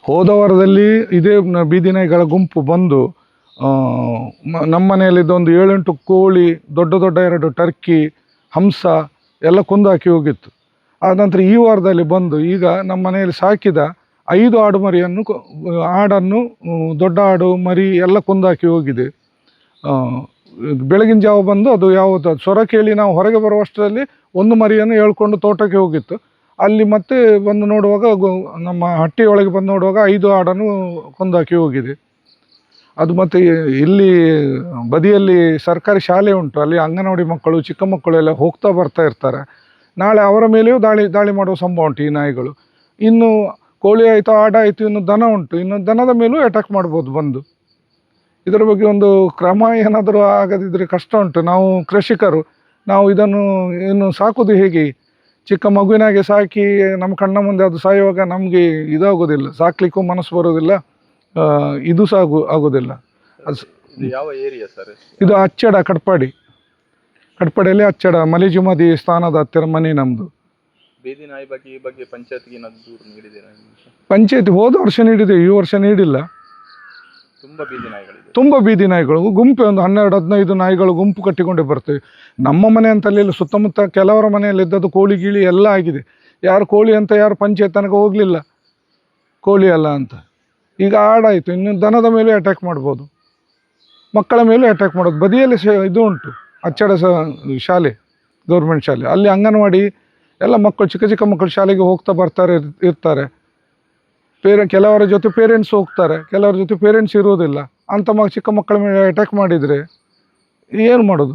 ಹೋದ ವಾರದಲ್ಲಿ ಇದೇ ಬೀದಿ ನಾಯಿಗಳ ಗುಂಪು ಬಂದು ನಮ್ಮ ಮನೆಯಲ್ಲಿದ್ದ ಒಂದು 7-8 ಕೋಳಿ, ದೊಡ್ಡ ದೊಡ್ಡ 2 ಟರ್ಕಿ, ಹಂಸ ಎಲ್ಲ ಕೊಂದು ಹಾಕಿ ಹೋಗಿತ್ತು. ಆದ ನಂತರ ಈ ವಾರದಲ್ಲಿ ಬಂದು ಈಗ ನಮ್ಮ ಮನೆಯಲ್ಲಿ ಸಾಕಿದ 5 ಆಡು ಮರಿಯನ್ನು ಆಡನ್ನು, ದೊಡ್ಡ ಆಡು ಮರಿ ಎಲ್ಲ ಕೊಂದು ಹಾಕಿ ಹೋಗಿದೆ. ಬೆಳಗಿನ ಜಾವ ಬಂದು ಅದು ಯಾವುದು ಸ್ವರ ಕೇಳಿ ನಾವು ಹೊರಗೆ ಬರುವಷ್ಟರಲ್ಲಿ ಒಂದು ಮರಿಯನ್ನು ಎಳ್ಕೊಂಡು ತೋಟಕ್ಕೆ ಹೋಗಿತ್ತು. ಅಲ್ಲಿ ಮತ್ತೆ ಬಂದು ನೋಡುವಾಗ ನಮ್ಮ ಹಟ್ಟಿಯೊಳಗೆ ಬಂದು ನೋಡುವಾಗ 5 ಆಡನ್ನು ಕೊಂದಾಕಿ ಹೋಗಿದೆ. ಅದು ಮತ್ತು ಇಲ್ಲಿ ಬದಿಯಲ್ಲಿ ಸರ್ಕಾರಿ ಶಾಲೆ ಉಂಟು, ಅಲ್ಲಿ ಅಂಗನವಾಡಿ ಮಕ್ಕಳು, ಚಿಕ್ಕ ಮಕ್ಕಳು ಎಲ್ಲ ಹೋಗ್ತಾ ಬರ್ತಾ ಇರ್ತಾರೆ. ನಾಳೆ ಅವರ ಮೇಲೆಯೂ ದಾಳಿ ಮಾಡುವ ಸಂಭವ ಉಂಟು ಈ ನಾಯಿಗಳು. ಇನ್ನು ಕೋಳಿ ಆಯಿತು, ಆಡಾಯಿತು, ಇನ್ನು ದನ ಉಂಟು, ಇನ್ನು ದನದ ಮೇಲೂ ಅಟ್ಯಾಕ್ ಮಾಡ್ಬೋದು ಬಂದು. ಇದರ ಬಗ್ಗೆ ಒಂದು ಕ್ರಮ ಏನಾದರೂ ಆಗದಿದ್ದರೆ ಕಷ್ಟ ಉಂಟು. ನಾವು ಕೃಷಿಕರು, ನಾವು ಇದನ್ನು ಏನು ಸಾಕೋದು ಹೇಗೆ? ಚಿಕ್ಕ ಮಗುವಿನಾಗೆ ಸಾಕಿ ನಮ್ಮ ಕಣ್ಣ ಮುಂದೆ ಅದು ಸಾಯುವಾಗ ನಮಗೆ ಇದಾಗೋದಿಲ್ಲ, ಸಾಕಲಿಕ್ಕೂ ಮನಸ್ಸು ಬರೋದಿಲ್ಲ, ಇದು ಸಹ ಆಗೋದಿಲ್ಲ. ಯಾವ ಏರಿಯಾ ಸರ್? ಇದು ಅಚ್ಚಡ, ಕಟ್ಪಾಡಿಯಲ್ಲಿ ಅಚ್ಚಡ ಮಲಿಜುಮದಿ ಸ್ಥಾನದ ಹತ್ತಿರ ಮನೆ ನಮ್ಮದು. ಬೀದಿ ನಾಯಿ ಬಗ್ಗೆ ಈ ಬಗ್ಗೆ ಪಂಚಾಯತ್ಗೆ ಏನಾದರೂ ದೂರು ನೀಡಿದ್ದೀರಾ? ಪಂಚಾಯತ್ ಹೋದ ವರ್ಷ ನೀಡಿದೆ, ಈ ವರ್ಷ ನೀಡಿಲ್ಲ. ತುಂಬ ಬೀದಿ ನಾಯಿಗಳು ಗುಂಪು, ಒಂದು 12-15 ನಾಯಿಗಳು ಗುಂಪು ಕಟ್ಟಿಕೊಂಡೇ ಬರ್ತವೆ. ನಮ್ಮ ಮನೆ ಅಂತಲ್ಲಿ ಸುತ್ತಮುತ್ತ ಕೆಲವರ ಮನೆಯಲ್ಲಿ ಇದ್ದದ್ದು ಕೋಳಿ ಗೀಳಿ ಎಲ್ಲ ಆಗಿದೆ. ಯಾರು ಕೋಳಿ ಅಂತ ಯಾರು ಪಂಚಾಯತ್ ತನಕ ಹೋಗಲಿಲ್ಲ, ಕೋಳಿ ಅಲ್ಲ ಅಂತ. ಈಗ ಆಡಾಯಿತು, ಇನ್ನು ದನದ ಮೇಲೆ ಅಟ್ಯಾಕ್ ಮಾಡ್ಬೋದು, ಮಕ್ಕಳ ಮೇಲೂ ಅಟ್ಯಾಕ್ ಮಾಡೋದು. ಬದಿಯಲ್ಲಿ ಇದು ಉಂಟು, ಅಚ್ಚಡ ಶಾಲೆ, ಗೌರ್ಮೆಂಟ್ ಶಾಲೆ, ಅಲ್ಲಿ ಅಂಗನವಾಡಿ ಎಲ್ಲ ಮಕ್ಕಳು, ಚಿಕ್ಕ ಚಿಕ್ಕ ಮಕ್ಕಳು ಶಾಲೆಗೆ ಹೋಗ್ತಾ ಇರ್ತಾರೆ. ಕೆಲವರ ಜೊತೆ ಪೇರೆಂಟ್ಸ್ ಹೋಗ್ತಾರೆ, ಕೆಲವರ ಜೊತೆ ಪೇರೆಂಟ್ಸ್ ಇರೋದಿಲ್ಲ. ಅಂಥ ಚಿಕ್ಕ ಮಕ್ಕಳ ಮೇಲೆ ಅಟ್ಯಾಕ್ ಮಾಡಿದರೆ ಏನು ಮಾಡೋದು?